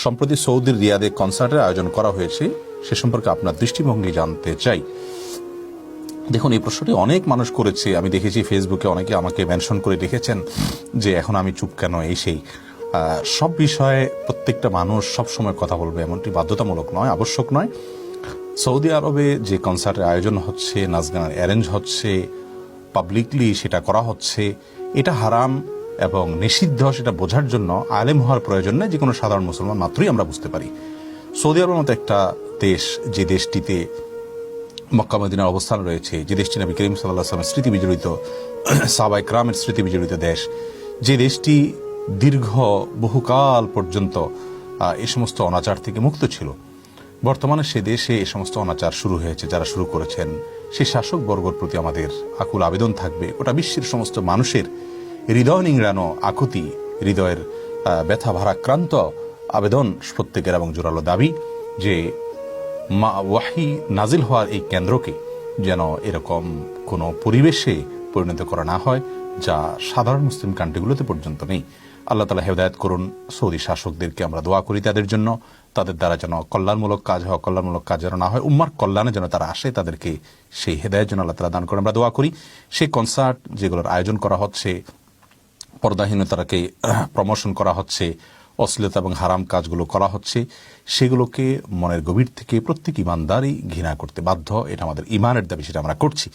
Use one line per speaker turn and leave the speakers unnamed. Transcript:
সম্প্রতি সৌদির রিয়াদে কনসার্টের আয়োজন করা হয়েছে, সে সম্পর্কে আপনার দৃষ্টিভঙ্গি জানতে চাই। দেখুন, এই প্রশ্নটি অনেক মানুষ করেছে। আমি দেখেছি ফেসবুকে অনেকে আমাকে মেনশন করে লিখেছেন যে এখন আমি চুপ কেন, এই সেই। সব বিষয়ে প্রত্যেকটা মানুষ সব সময় কথা বলবে এমনটি বাধ্যতামূলক নয়, আবশ্যক নয়। সৌদি আরবে যে কনসার্টের আয়োজন হচ্ছে, নাচ গানের অ্যারেঞ্জ হচ্ছে, পাবলিকলি সেটা করা হচ্ছে, এটা হারাম এবং নিষিদ্ধ, সেটা বোঝার জন্য আলেম হওয়ার প্রয়োজন নেই। যে কোনো সাধারণ মুসলমান মাত্রই আমরা বুঝতে পারি। সৌদি আরবের মতো একটা দেশ, যে দেশটিতে মক্কা মদিনার অবস্থান রয়েছে, যে দেশটি নবী করিম সাল্লাল্লাহু আলাইহি ওয়াসাল্লামের স্মৃতি বিজড়িত, সাহাবায়ে কেরামের স্মৃতি বিজড়িত দেশ, যে দেশটি দীর্ঘ বহুকাল পর্যন্ত এই সমস্ত অনাচার থেকে মুক্ত ছিল, বর্তমানে সে দেশে এই সমস্ত অনাচার শুরু হয়েছে। যারা শুরু করেছেন সেই শাসক বর্গর প্রতি আমাদের আকুল আবেদন থাকবে। গোটা বিশ্বের সমস্ত মানুষের হৃদয় নিংড়ানো আকুতি, হৃদয়ের ব্যথা ভারাক্রান্ত আবেদন প্রত্যেকের এবং জোরালো দাবি যে ওয়াহি নাজিল হওয়ার এই কেন্দ্রকে যেন এরকম কোনো পরিবেশে পরিণত করা না হয় যা সাধারণ মুসলিম কান্ট্রিগুলোতে পর্যন্ত নেই। আল্লাহ তাআলা হেদায়েত করুন সৌদি শাসকদেরকে। আমরা দোয়া করি তাদের জন্য, তাদের দ্বারা যেন কল্যাণমূলক কাজ হয়, অকল্যাণমূলক কাজ যেন না হয়, উম্মার কল্যাণে যেন তারা আসে, তাদেরকে সেই হেদায়েত যেন আল্লাহ তাআলা দান করেন। আমরা দোয়া করি সেই কনসার্ট যেগুলোর আয়োজন করা হচ্ছে, পর্দাহীনতাকে প্রমোশন করা হচ্ছে, অশ্লীলতা এবং হারাম কাজগুলো করা হচ্ছে, সেগুলোকে মনের গভীর থেকে প্রত্যেক ইমানদারই ঘৃণা করতে বাধ্য। এটা আমাদের ইমানের দাবি, সেটা আমরা করছি।